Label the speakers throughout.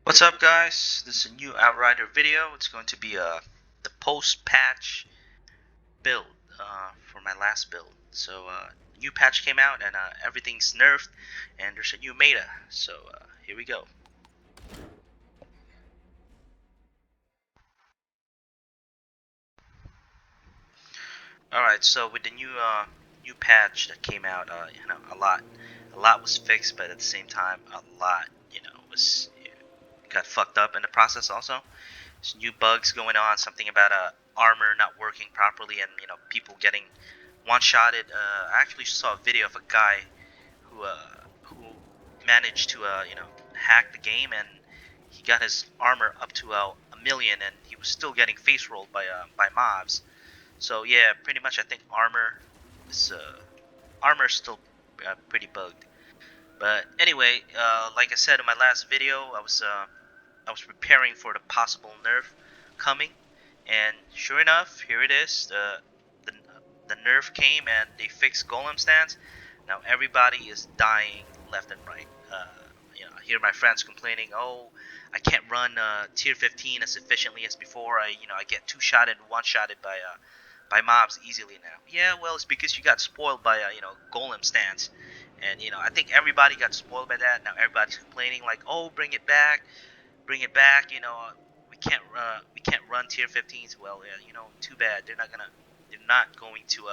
Speaker 1: What's up, guys? This is a new Outrider video. It's going to be the post-patch build for my last build. So new patch came out and everything's nerfed and there's a new meta. So here we go. Alright, so with the new patch that came out, a lot was fixed, but at the same time a lot, was got fucked up in the process also. There's new bugs going on, something about armor not working properly, and people getting one-shotted. I actually saw a video of a guy who managed to hack the game, and he got his armor up to a million, and he was still getting face rolled by mobs. So yeah, pretty much I think armor is still pretty bugged. But anyway, like I said in my last video, I was preparing for the possible nerf coming, and sure enough, here it is. The nerf came and they fixed Golem stance. Now everybody is dying left and right. I hear my friends complaining, "Oh, I can't run tier 15 as efficiently as before. I get two-shotted, one-shotted by mobs easily now." Yeah, well, it's because you got spoiled by Golem stance, and I think everybody got spoiled by that. Now everybody's complaining like, "Oh, bring it back." We can't run tier 15s. Well, yeah, too bad. They're not going to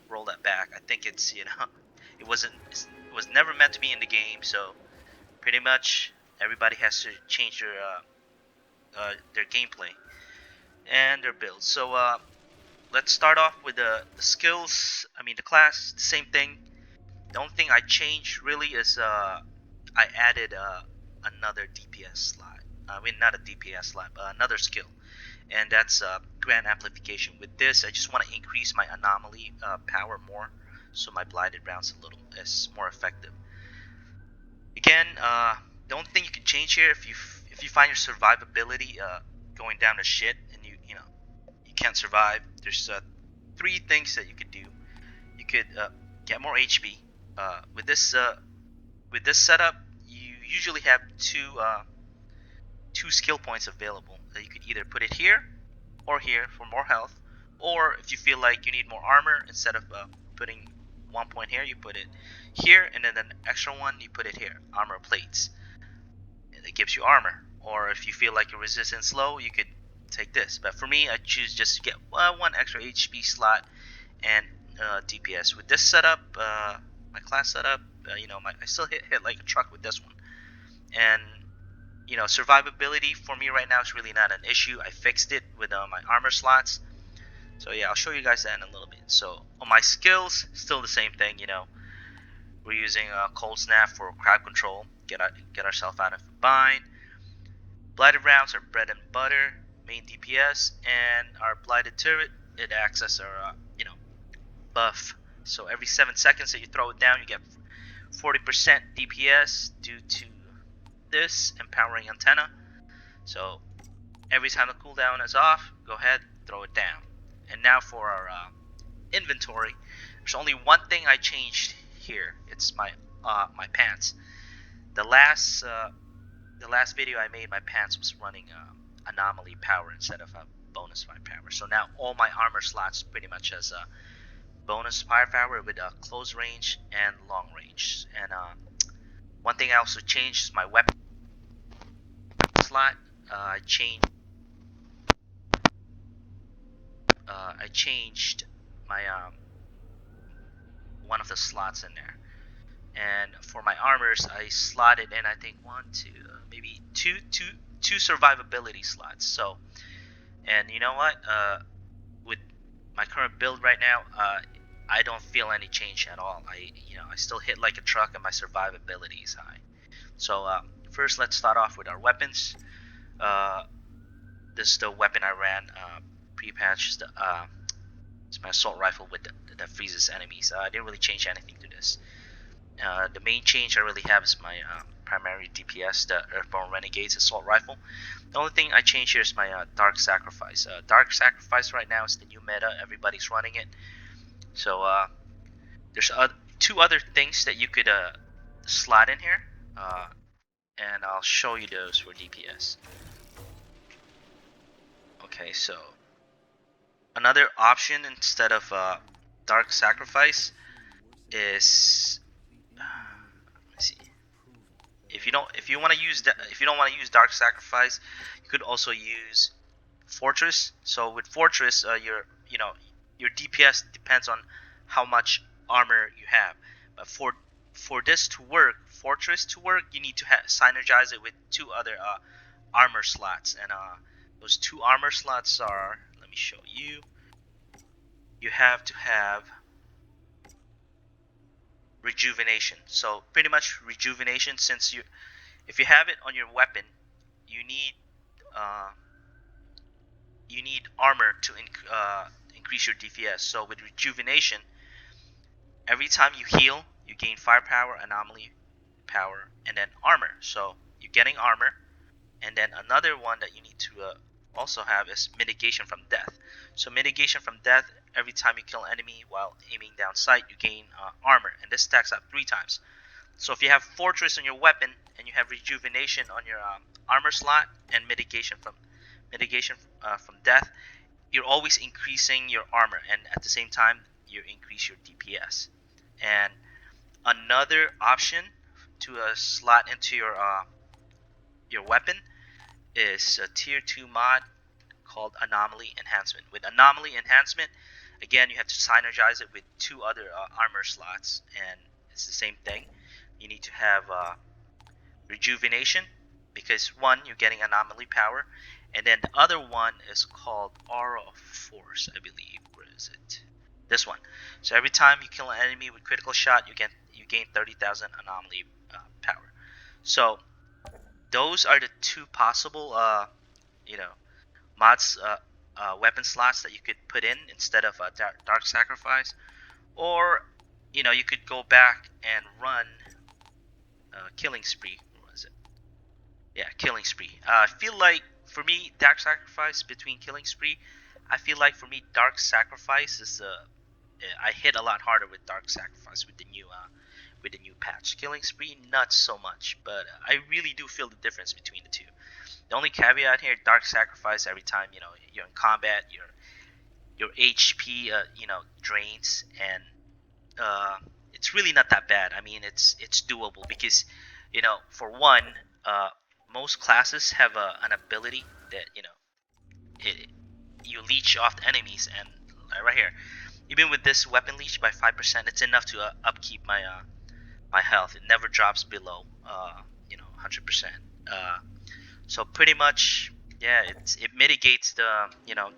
Speaker 1: roll that back. I think it's it was never meant to be in the game. So pretty much everybody has to change their gameplay and their builds. So let's start off with the skills. I mean the class, the same thing. The only thing I changed really is I added another DPS slot. I mean, not a DPS slot, but another skill, and that's Grand Amplification. With this, I just want to increase my anomaly power more, so my blighted rounds is more effective. Again, the only thing you can change here, if you find your survivability going down to shit, and you can't survive, there's three things that you could do. You could get more HP. With this setup, you usually have two skill points available. You could either put it here or here for more health, or if you feel like you need more armor, instead of putting 1 point here, you put it here, and then an extra one you put it here. Armor plates, and it gives you armor. Or if you feel like your resistance low, you could take this. But for me, I choose just to get one extra HP slot and DPS. With this setup, my class setup, I still hit like a truck with this one. And survivability for me right now is really not an issue. I fixed it with my armor slots. So yeah, I'll show you guys that in a little bit. So on my skills, still the same thing. We're using Cold Snap for crowd control. Get ourselves out of a bind. Blighted rounds are bread and butter, main DPS, and our blighted turret, it acts as our buff. So every 7 seconds that you throw it down, you get 40% DPS due to this empowering antenna. So every time the cooldown is off, go ahead, throw it down. And now for our inventory, there's only one thing I changed here. It's my pants. The last video I made, my pants was running anomaly power instead of a bonus firepower. So now all my armor slots pretty much has a bonus firepower with a close range and long range. And one thing I also changed is my weapon slot. I changed my one of the slots in there. And for my armors, I slotted in, I think, maybe two survivability slots. So, and you know what? With my current build right now, I don't feel any change at all. I still hit like a truck, and my survivability is high. So first, let's start off with our weapons. This is the weapon I ran pre-patch. It's my assault rifle that freezes enemies. I didn't really change anything to this. The main change I really have is my primary DPS, the Earthborn Renegade's assault rifle. The only thing I changed here is my Dark Sacrifice. Dark Sacrifice right now is the new meta. Everybody's running it. So there's two other things that you could slot in here. and I'll show you those for DPS. Okay, so another option instead of Dark Sacrifice is let me see. If you don't want to use Dark Sacrifice, you could also use Fortress. So with Fortress, your DPS depends on how much armor you have. But for this to work, Fortress to work, you need to synergize it with two other armor slots, and those two armor slots are, let me show you. You have to have Rejuvenation. So pretty much Rejuvenation, since if you have it on your weapon, you need armor to increase your DPS. So with Rejuvenation, every time you heal, you gain firepower, anomaly power, and then armor. So you're getting armor, and then another one that you need to also have is mitigation from death. So mitigation from death, every time you kill an enemy while aiming down sight, you gain armor, and this stacks up 3 times. So if you have Fortress on your weapon and you have Rejuvenation on your armor slot and mitigation from death, you're always increasing your armor, and at the same time you increase your DPS. And another option to slot into your weapon is a tier 2 mod called Anomaly Enhancement. With Anomaly Enhancement, again, you have to synergize it with 2 other armor slots, and it's the same thing. You need to have Rejuvenation, because one, you're getting Anomaly power, and then the other one is called Aura of Force, I believe. Where is it? This one. So every time you kill an enemy with critical shot, you gain 30,000 Anomaly power. So those are the 2 possible mods, weapon slots that you could put in instead of Dark Sacrifice. Or you could go back and run Killing Spree. What was it? Yeah, Killing Spree. I feel like for me, Dark Sacrifice between Killing Spree, I feel like for me Dark Sacrifice is I hit a lot harder with Dark Sacrifice with the new patch. Killing Spree, not so much, but I really do feel the difference between the two. The only caveat here, Dark Sacrifice, every time you're in combat, your HP drains, and it's really not that bad. I mean, it's doable because for one, most classes have an ability that you leech off the enemies, and right here, even with this weapon leech by 5%, it's enough to upkeep my health. It never drops below 100%. So pretty much, yeah, it mitigates the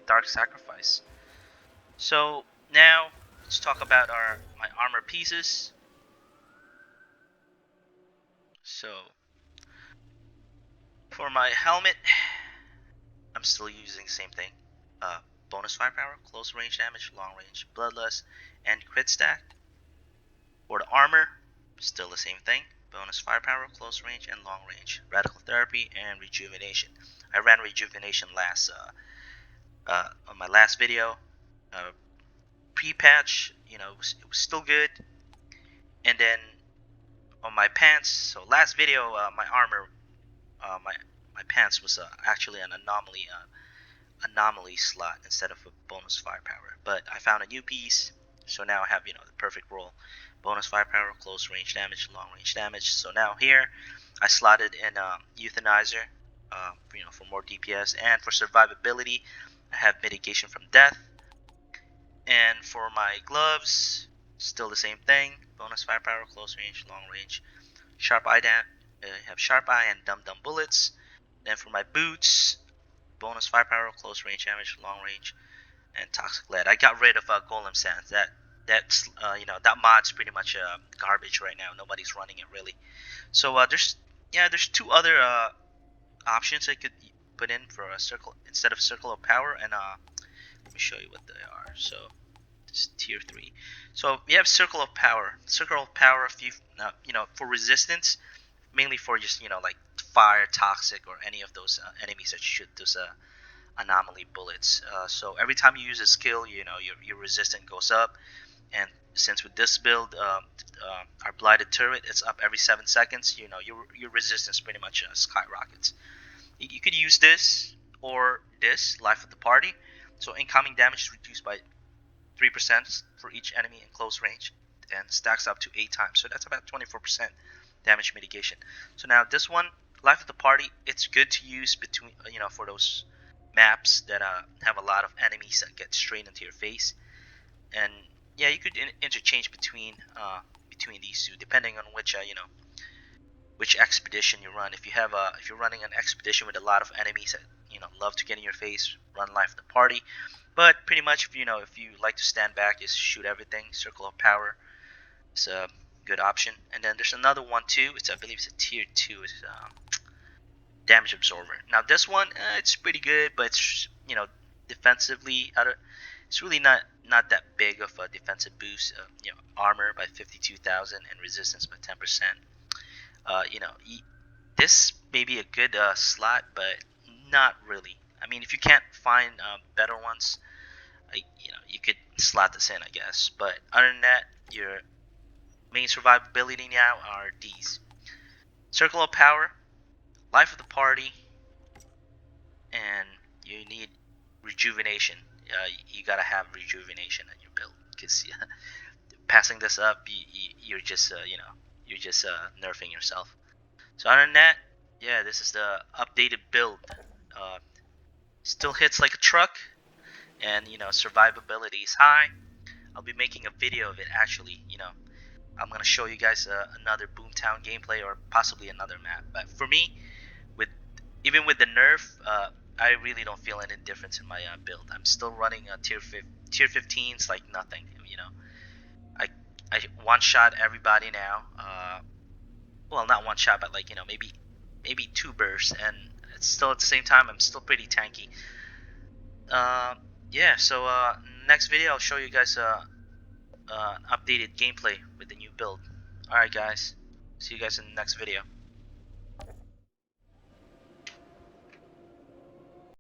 Speaker 1: Dark Sacrifice. So now let's talk about my armor pieces. So for my helmet, I'm still using the same thing. Bonus firepower, close range damage, long range, bloodlust, and crit stack. For the armor, still the same thing. Bonus firepower, close range, and long range. Radical therapy and rejuvenation. I ran rejuvenation on my last video. Pre-patch, it was still good. And then on my pants, so last video, my armor, my pants was actually an anomaly slot instead of a bonus firepower. But I found a new piece, so now I have the perfect roll. Bonus firepower, close range damage, long range damage. So now here I slotted in Euthanizer, for more DPS, and for survivability I have mitigation from death. And for my gloves, still the same thing. Bonus firepower, close range, long range. Sharp eye have sharp eye and dum bullets. Then for my boots, bonus firepower, close range damage, long range, and toxic lead. I got rid of Golem Sands. That mod's pretty much garbage right now. Nobody's running it really. So there's 2 other options I could put in for a circle instead of circle of power, and let me show you what they are. So this is tier 3. So we have circle of power. Circle of power, if you for resistance, mainly for just like fire, toxic, or any of those enemies that shoot those anomaly bullets. So every time you use a skill, your resistance goes up, and since with this build, our blighted turret, it's up every 7 seconds. You know, your resistance pretty much skyrockets. You could use this or this, life of the party. So incoming damage is reduced by 3% for each enemy in close range, and stacks up to 8 times. So that's about 24% damage mitigation. So now this one, life of the party, it's good to use between for those maps that have a lot of enemies that get straight into your face. And yeah, you could interchange between these two depending on which expedition you run. If you're running an expedition with a lot of enemies that love to get in your face, run life of the party. But pretty much if you like to stand back, just shoot everything. Circle of Power is a good option. And then there's another one too. I believe it's a tier 2. It's Damage Absorber. Now this one, it's pretty good, but it's defensively, it's really not that big of a defensive boost. Armor by 52,000 and resistance by 10%. This may be a good slot, but not really. I mean, if you can't find better ones, you could slot this in, I guess. But other than that, your main survivability now are these: Circle of Power, Life of the Party, and you need Rejuvenation. You gotta have Rejuvenation in your build, because passing this up, you're just nerfing yourself. So other than that, yeah, this is the updated build. Uh, Still hits like a truck, and survivability is high. I'll be making a video of it actually. I'm gonna show you guys another Boomtown gameplay or possibly another map. But for me, with even with the nerf, I really don't feel any difference in my build. I'm still running tier 15s like nothing. I I one shot everybody now. Well, not one shot, but maybe 2 bursts, and it's still at the same time I'm still pretty tanky. Yeah. So next video I'll show you guys updated gameplay with the new build. Alright guys, see you guys in the next video.